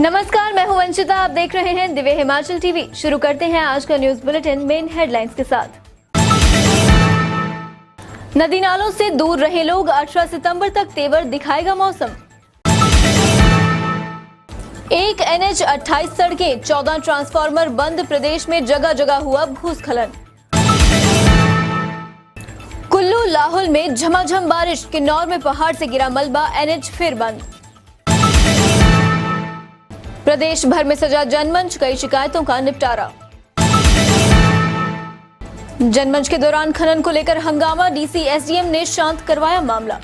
नमस्कार, मैं हूं वंशिता। आप देख रहे हैं दिव्य हिमाचल टीवी। शुरू करते हैं आज का न्यूज बुलेटिन मेन हेडलाइंस के साथ। नदी नालों से दूर रहे लोग, 18 सितंबर तक तेवर दिखाएगा मौसम। एक NH 28 सड़कें, 14 ट्रांसफार्मर बंद, प्रदेश में जगह जगह हुआ भूस्खलन। कुल्लू लाहौल में झमाझम बारिश, किन्नौर में पहाड़ से गिरा मलबा, NH फिर बंद। प्रदेश भर में सजा जनमंच, कई शिकायतों का निपटारा। जनमंच के दौरान खनन को लेकर हंगामा, DC SDM ने शांत करवाया मामला।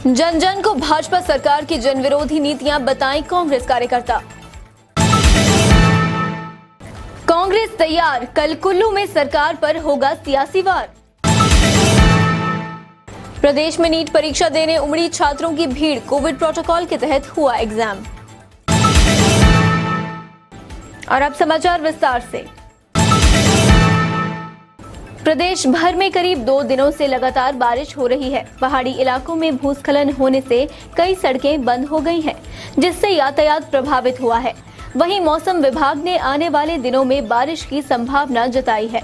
जन जन को भाजपा सरकार की जनविरोधी नीतियां बताएं कांग्रेस कार्यकर्ता। कांग्रेस तैयार, कल कुल्लू में सरकार पर होगा सियासी वार। प्रदेश में नीट परीक्षा देने उमड़ी छात्रों की भीड़, कोविड प्रोटोकॉल के तहत हुआ एग्जाम। और अब समाचार विस्तार से। प्रदेश भर में करीब 2 दिनों से लगातार बारिश हो रही है। पहाड़ी इलाकों में भूस्खलन होने से कई सड़कें बंद हो गई हैं, जिससे यातायात प्रभावित हुआ है। वहीं मौसम विभाग ने आने वाले दिनों में बारिश की संभावना जताई है।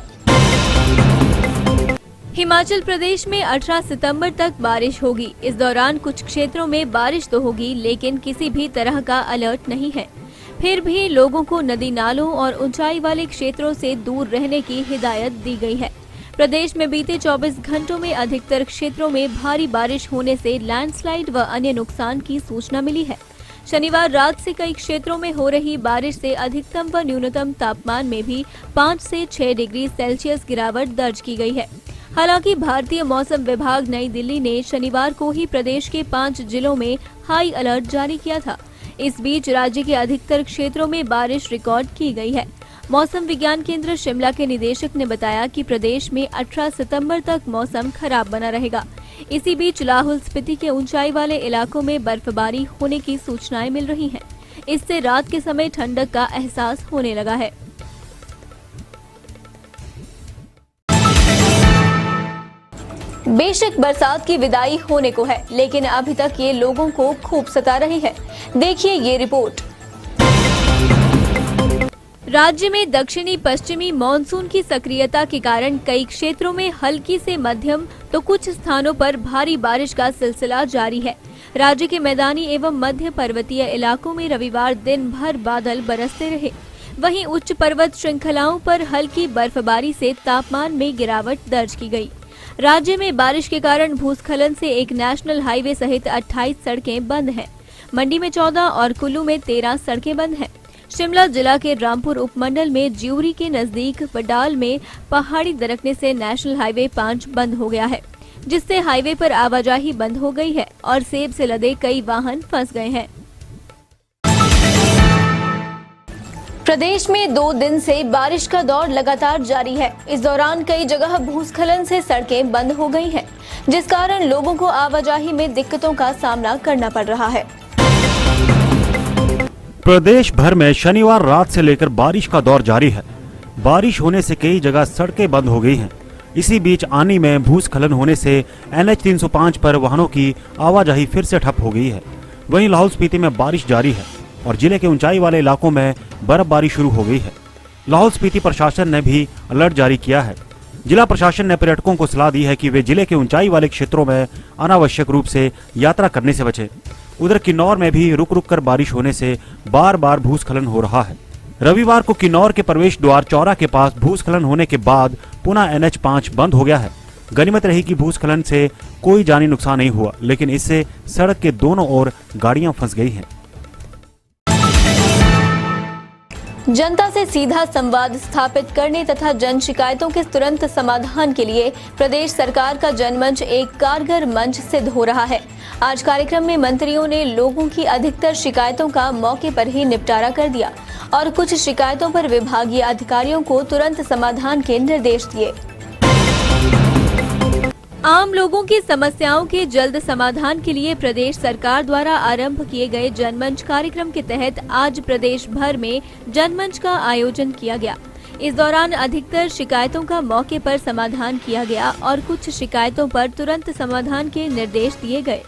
हिमाचल प्रदेश में 18 सितंबर तक बारिश होगी। इस दौरान कुछ क्षेत्रों में बारिश तो होगी, लेकिन किसी भी तरह का अलर्ट नहीं है। फिर भी लोगों को नदी नालों और ऊंचाई वाले क्षेत्रों से दूर रहने की हिदायत दी गई है। प्रदेश में बीते 24 घंटों में अधिकतर क्षेत्रों में भारी बारिश होने से लैंडस्लाइड व अन्य नुकसान की सूचना मिली है। शनिवार रात से कई क्षेत्रों में हो रही बारिश से अधिकतम व न्यूनतम तापमान में भी 5 से 6 डिग्री सेल्सियस गिरावट दर्ज की गई है। हालांकि भारतीय मौसम विभाग नई दिल्ली ने शनिवार को ही प्रदेश के 5 जिलों में हाई अलर्ट जारी किया था। इस बीच राज्य के अधिकतर क्षेत्रों में बारिश रिकॉर्ड की गई है। मौसम विज्ञान केंद्र शिमला के निदेशक ने बताया कि प्रदेश में 18 सितंबर तक मौसम खराब बना रहेगा। इसी बीच लाहौल स्पीति के ऊंचाई वाले इलाकों में बर्फबारी होने की सूचनाएं मिल रही हैं। इससे रात के समय ठंडक का एहसास होने लगा है। बेशक बरसात की विदाई होने को है, लेकिन अभी तक ये लोगों को खूब सता रही है। देखिए ये रिपोर्ट। राज्य में दक्षिणी पश्चिमी मानसून की सक्रियता के कारण कई क्षेत्रों में हल्की से मध्यम तो कुछ स्थानों पर भारी बारिश का सिलसिला जारी है। राज्य के मैदानी एवं मध्य पर्वतीय इलाकों में रविवार दिन भर बादल बरसते रहे। वहीं उच्च पर्वत श्रृंखलाओं पर हल्की बर्फबारी से तापमान में गिरावट दर्ज की गई। राज्य में बारिश के कारण भूस्खलन से एक नेशनल हाईवे सहित 28 सड़कें बंद हैं। मंडी में 14 और कुल्लू में 13 सड़कें बंद हैं। शिमला जिला के रामपुर उपमंडल में ज्यूरी के नजदीक बडाल में पहाड़ी दरकने से नेशनल हाईवे 5 बंद हो गया है, जिससे हाईवे पर आवाजाही बंद हो गई है और सेब से लदे कई वाहन फंस गए हैं। प्रदेश में 2 दिन से बारिश का दौर लगातार जारी है। इस दौरान कई जगह भूस्खलन से सड़कें बंद हो गई हैं, जिस कारण लोगों को आवाजाही में दिक्कतों का सामना करना पड़ रहा है। प्रदेश भर में शनिवार रात से लेकर बारिश का दौर जारी है। बारिश होने से कई जगह सड़कें बंद हो गई हैं। इसी बीच आनी में भूस्खलन होने से NH 305 पर वाहनों की आवाजाही फिर से ठप हो गई है। वहीं लाहौल स्पीति में बारिश जारी है और जिले के ऊंचाई वाले इलाकों में बर्फबारी शुरू हो गई है। लाहौल स्पीति प्रशासन ने भी अलर्ट जारी किया है। जिला प्रशासन ने पर्यटकों को सलाह दी है कि वे जिले के ऊंचाई वाले क्षेत्रों में अनावश्यक रूप से यात्रा करने से बचें। उधर किन्नौर में भी रुक रुक कर बारिश होने से बार बार भूस्खलन हो रहा है। रविवार को किन्नौर के प्रवेश द्वार चौरा के पास भूस्खलन होने के बाद पुनः NH 5 बंद हो गया है। गनीमत रही कि भूस्खलन से कोई जानी नुकसान नहीं हुआ, लेकिन इससे सड़क के दोनों ओर गाड़ियां फंस गई हैं। जनता से सीधा संवाद स्थापित करने तथा जन शिकायतों के तुरंत समाधान के लिए प्रदेश सरकार का जनमंच एक कारगर मंच सिद्ध हो रहा है। आज कार्यक्रम में मंत्रियों ने लोगों की अधिकतर शिकायतों का मौके पर ही निपटारा कर दिया और कुछ शिकायतों पर विभागीय अधिकारियों को तुरंत समाधान के निर्देश दिए। आम लोगों की समस्याओं के जल्द समाधान के लिए प्रदेश सरकार द्वारा आरंभ किए गए जनमंच कार्यक्रम के तहत आज प्रदेश भर में जनमंच का आयोजन किया गया। इस दौरान अधिकतर शिकायतों का मौके पर समाधान किया गया और कुछ शिकायतों पर तुरंत समाधान के निर्देश दिए गए।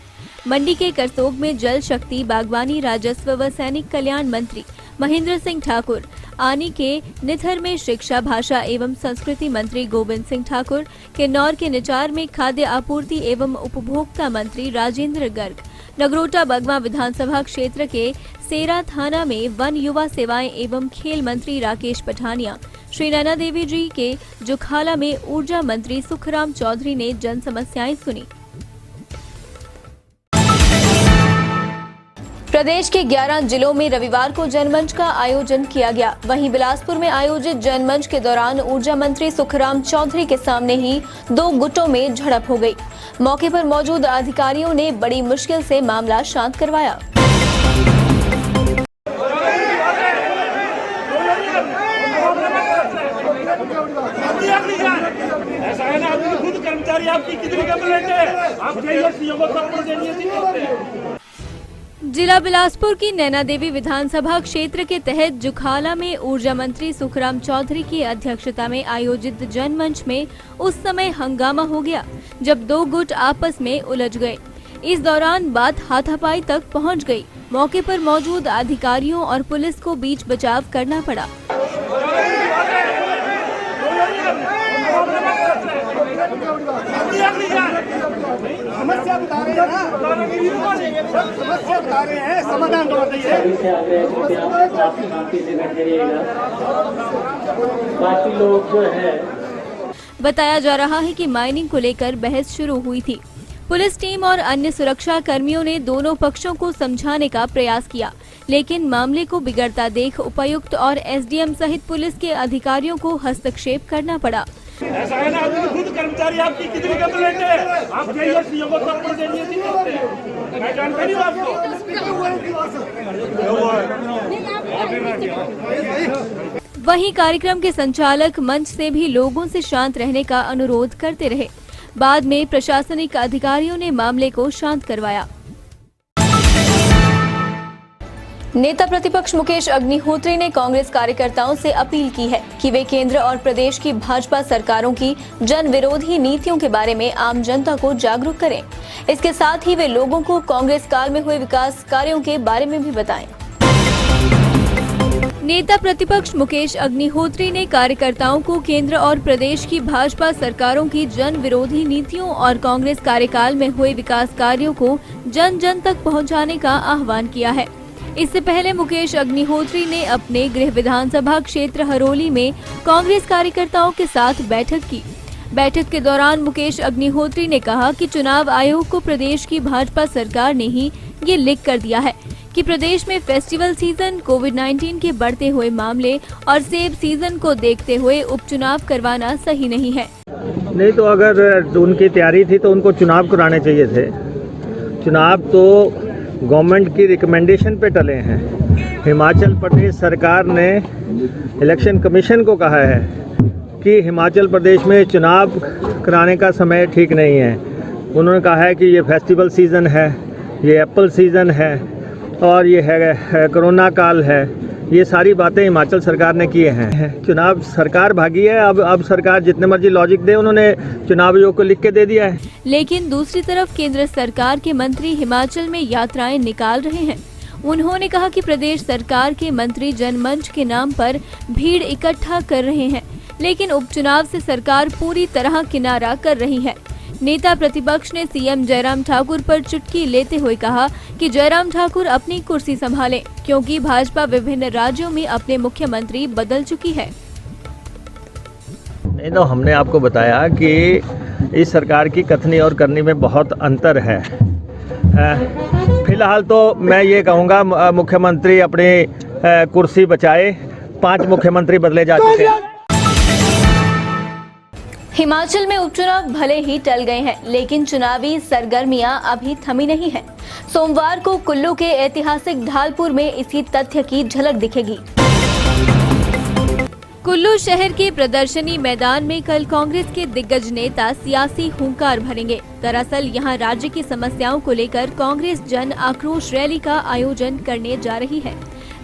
मंडी के करसोग में जल शक्ति, बागवानी, राजस्व व सैनिक कल्याण मंत्री महेंद्र सिंह ठाकुर, आनी के निथर में शिक्षा, भाषा एवं संस्कृति मंत्री गोविंद सिंह ठाकुर, किन्नौर के निचार में खाद्य आपूर्ति एवं उपभोक्ता मंत्री राजेंद्र गर्ग, नगरोटा बगवा विधानसभा क्षेत्र के सेरा थाना में वन, युवा सेवाएं एवं खेल मंत्री राकेश पठानिया, श्री नैना देवी जी के जुखाला में ऊर्जा मंत्री सुखराम चौधरी ने जन समस्याएं सुनी। प्रदेश के 11 जिलों में रविवार को जनमंच का आयोजन किया गया। वहीं बिलासपुर में आयोजित जनमंच के दौरान ऊर्जा मंत्री सुखराम चौधरी के सामने ही 2 गुटों में झड़प हो गई। मौके पर मौजूद अधिकारियों ने बड़ी मुश्किल से मामला शांत करवाया। ऐसा है ना, आपकी खुद कर्मचारी आपकी कितनी कंप्लेंट है, आप जाइए सीएम को सब देनी। जिला बिलासपुर की नैना देवी विधानसभा क्षेत्र के तहत जुखाला में ऊर्जा मंत्री सुखराम चौधरी की अध्यक्षता में आयोजित जनमंच में उस समय हंगामा हो गया जब 2 गुट आपस में उलझ गए। इस दौरान बात हाथापाई तक पहुंच गई। मौके पर मौजूद अधिकारियों और पुलिस को बीच बचाव करना पड़ा। समस्या बता रहे हैं ना, समस्या बता रहे हैं, समाधान तो बताइए। बाकी लोग जो है, बताया जा रहा है कि माइनिंग को लेकर बहस शुरू हुई थी। पुलिस टीम और अन्य सुरक्षा कर्मियों ने दोनों पक्षों को समझाने का प्रयास किया, लेकिन मामले को बिगड़ता देख उपायुक्त और एसडीएम सहित पुलिस के अधिकारियों को हस्तक्षेप करना पड़ा। ऐसा है ना, आपकी खुद कर्मचारी आपकी कितनी कंप्लेंट है, आप जाइए सीएम को सब देनी। मैं जानता नहीं हूँ आपको। वहीं कार्यक्रम के संचालक मंच से भी लोगों से शांत रहने का अनुरोध करते रहे। बाद में प्रशासनिक अधिकारियों ने मामले को शांत करवाया। नेता प्रतिपक्ष मुकेश अग्निहोत्री ने कांग्रेस कार्यकर्ताओं से अपील की है कि वे केंद्र और प्रदेश की भाजपा सरकारों की जन विरोधी नीतियों के बारे में आम जनता को जागरूक करें। इसके साथ ही वे लोगों को कांग्रेस काल में हुए विकास कार्यों के बारे में भी बताएं। नेता प्रतिपक्ष मुकेश अग्निहोत्री ने कार्यकर्ताओं को केंद्र और प्रदेश की भाजपा सरकारों की जन विरोधी नीतियों और कांग्रेस कार्यकाल में हुए विकास कार्यों को जन जन तक पहुंचाने का आह्वान किया है। इससे पहले मुकेश अग्निहोत्री ने अपने गृह विधानसभा क्षेत्र हरोली में कांग्रेस कार्यकर्ताओं के साथ बैठक की। बैठक के दौरान मुकेश अग्निहोत्री ने कहा कि चुनाव आयोग को प्रदेश की भाजपा सरकार ने ही ये लिख कर दिया है कि प्रदेश में फेस्टिवल सीजन, कोविड-19 के बढ़ते हुए मामले और सेब सीजन को देखते हुए उपचुनाव करवाना सही नहीं है। नहीं तो अगर उनकी तैयारी थी तो उनको चुनाव कराने चाहिए थे। चुनाव तो गवर्नमेंट की रिकमेंडेशन पे टले हैं। हिमाचल प्रदेश सरकार ने इलेक्शन कमीशन को कहा है कि हिमाचल प्रदेश में चुनाव कराने का समय ठीक नहीं है। उन्होंने कहा है कि ये फेस्टिवल सीज़न है, ये एप्पल सीज़न है और ये है कोरोना काल है। ये सारी बातें हिमाचल सरकार ने किए हैं। चुनाव सरकार भागी है। अब सरकार जितने मर्जी लॉजिक दे, उन्होंने चुनाव आयोग को लिख के दे दिया है। लेकिन दूसरी तरफ केंद्र सरकार के मंत्री हिमाचल में यात्राएं निकाल रहे हैं। उन्होंने कहा कि प्रदेश सरकार के मंत्री जनमंच के नाम पर भीड़ इकट्ठा कर रहे हैं, लेकिन उपचुनाव से सरकार पूरी तरह किनारा कर रही है। नेता प्रतिपक्ष ने सीएम जयराम ठाकुर पर चुटकी लेते हुए कहा कि जयराम ठाकुर अपनी कुर्सी संभालें, क्योंकि भाजपा विभिन्न राज्यों में अपने मुख्यमंत्री बदल चुकी है। नहीं तो हमने आपको बताया कि इस सरकार की कथनी और करनी में बहुत अंतर है। फिलहाल तो मैं ये कहूँगा मुख्यमंत्री अपनी कुर्सी बचाए। 5 मुख्यमंत्री बदले जा चुके हैं। हिमाचल में उपचुनाव भले ही टल गए हैं, लेकिन चुनावी सरगर्मियां अभी थमी नहीं हैं। सोमवार को कुल्लू के ऐतिहासिक ढालपुर में इसी तथ्य की झलक दिखेगी। कुल्लू शहर के प्रदर्शनी मैदान में कल कांग्रेस के दिग्गज नेता सियासी हुंकार भरेंगे। दरअसल यहां राज्य की समस्याओं को लेकर कांग्रेस जन आक्रोश रैली का आयोजन करने जा रही है।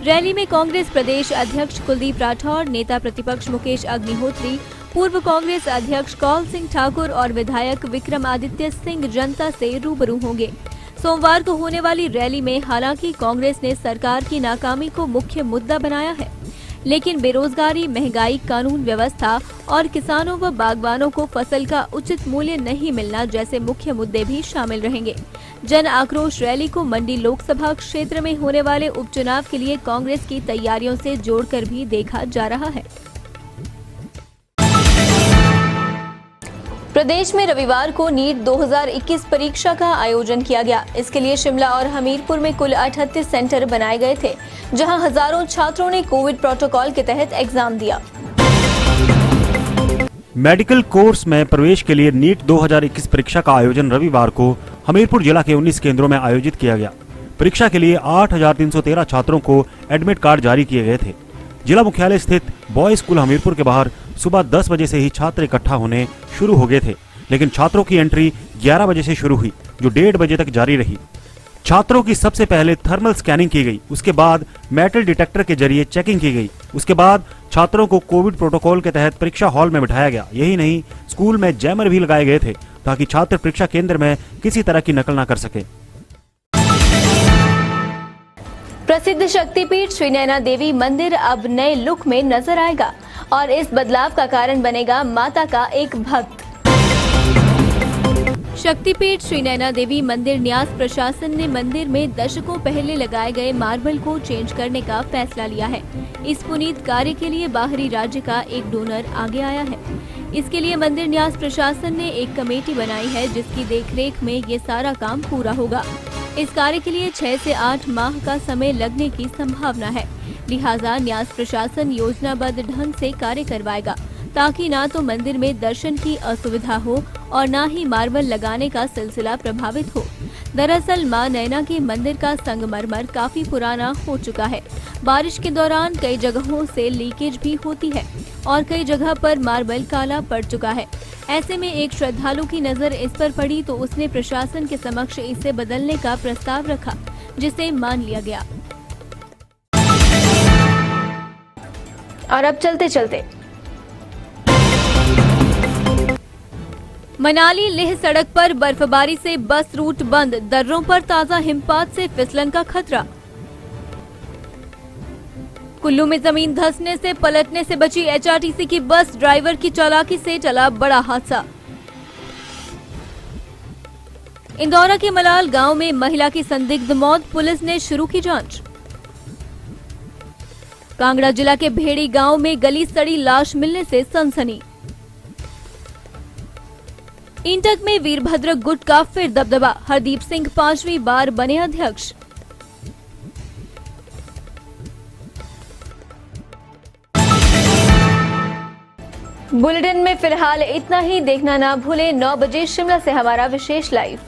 रैली में कांग्रेस प्रदेश अध्यक्ष कुलदीप राठौर, नेता प्रतिपक्ष मुकेश अग्निहोत्री, पूर्व कांग्रेस अध्यक्ष कौल सिंह ठाकुर और विधायक विक्रमादित्य सिंह जनता से रूबरू होंगे। सोमवार को होने वाली रैली में हालांकि कांग्रेस ने सरकार की नाकामी को मुख्य मुद्दा बनाया है, लेकिन बेरोजगारी, महंगाई, कानून व्यवस्था और किसानों व बागबानों को फसल का उचित मूल्य नहीं मिलना जैसे मुख्य मुद्दे भी शामिल रहेंगे। जन आक्रोश रैली को मंडी लोकसभा क्षेत्र में होने वाले उपचुनाव के लिए कांग्रेस की तैयारियों से जोड़कर भी देखा जा रहा है। प्रदेश में रविवार को नीट 2021 परीक्षा का आयोजन किया गया। इसके लिए शिमला और हमीरपुर में कुल 38 सेंटर बनाए गए थे, जहां हजारों छात्रों ने कोविड प्रोटोकॉल के तहत एग्जाम दिया। मेडिकल कोर्स में प्रवेश के लिए नीट 2021 परीक्षा का आयोजन रविवार को हमीरपुर जिला के 19 केंद्रों में आयोजित किया गया। परीक्षा के लिए 8,313 छात्रों को एडमिट कार्ड जारी किए गए थे। जिला मुख्यालय स्थित बॉयज स्कूल हमीरपुर के बाहर सुबह 10 बजे से ही छात्र इकट्ठा होने शुरू हो गए थे, लेकिन छात्रों की एंट्री 11 बजे से शुरू हुई, जो 1:30 बजे तक जारी रही। छात्रों की सबसे पहले थर्मल स्कैनिंग की गई, उसके बाद मेटल डिटेक्टर के जरिए चेकिंग की गई। उसके बाद छात्रों को कोविड प्रोटोकॉल के तहत परीक्षा हॉल में बिठाया गया। यही नहीं, स्कूल में जैमर भी लगाए गए थे ताकि छात्र परीक्षा केंद्र में किसी तरह की नकल न कर सके। प्रसिद्ध शक्तिपीठ श्री नैना देवी मंदिर अब नए लुक में नजर आएगा और इस बदलाव का कारण बनेगा माता का एक भक्त। शक्तिपीठ श्री नैना देवी मंदिर न्यास प्रशासन ने मंदिर में दशकों पहले लगाए गए मार्बल को चेंज करने का फैसला लिया है। इस पुनीत कार्य के लिए बाहरी राज्य का एक डोनर आगे आया है। इसके लिए मंदिर न्यास प्रशासन ने एक कमेटी बनाई है, जिसकी देखरेख में ये सारा काम पूरा होगा। इस कार्य के लिए 6 से 8 माह का समय लगने की संभावना है। लिहाजा न्यास प्रशासन योजनाबद्ध ढंग से कार्य करवाएगा, ताकि ना तो मंदिर में दर्शन की असुविधा हो और ना ही मार्बल लगाने का सिलसिला प्रभावित हो। दरअसल मां नैना के मंदिर का संगमरमर काफी पुराना हो चुका है। बारिश के दौरान कई जगहों से लीकेज भी होती है और कई जगह पर मार्बल काला पड़ चुका है। ऐसे में एक श्रद्धालु की नजर इस पर पड़ी तो उसने प्रशासन के समक्ष इसे बदलने का प्रस्ताव रखा, जिसे मान लिया गया। और अब चलते चलते मनाली लेह सड़क पर बर्फबारी से बस रूट बंद, दर्रों पर ताजा हिमपात से फिसलन का खतरा। कुल्लू में जमीन धंसने से पलटने से बची एचआरटीसी की बस, ड्राइवर की चालाकी से टला बड़ा हादसा। इंदौरा के मलाल गांव में महिला की संदिग्ध मौत, पुलिस ने शुरू की जांच। कांगड़ा जिला के भेड़ी गांव में गली सड़ी लाश मिलने से सनसनी। इंटक में वीरभद्र गुट का फिर दबदबा, हरदीप सिंह 5वीं बार बने अध्यक्ष। बुलेटिन में फिलहाल इतना ही। देखना ना भूलें 9 बजे शिमला से हमारा विशेष लाइव।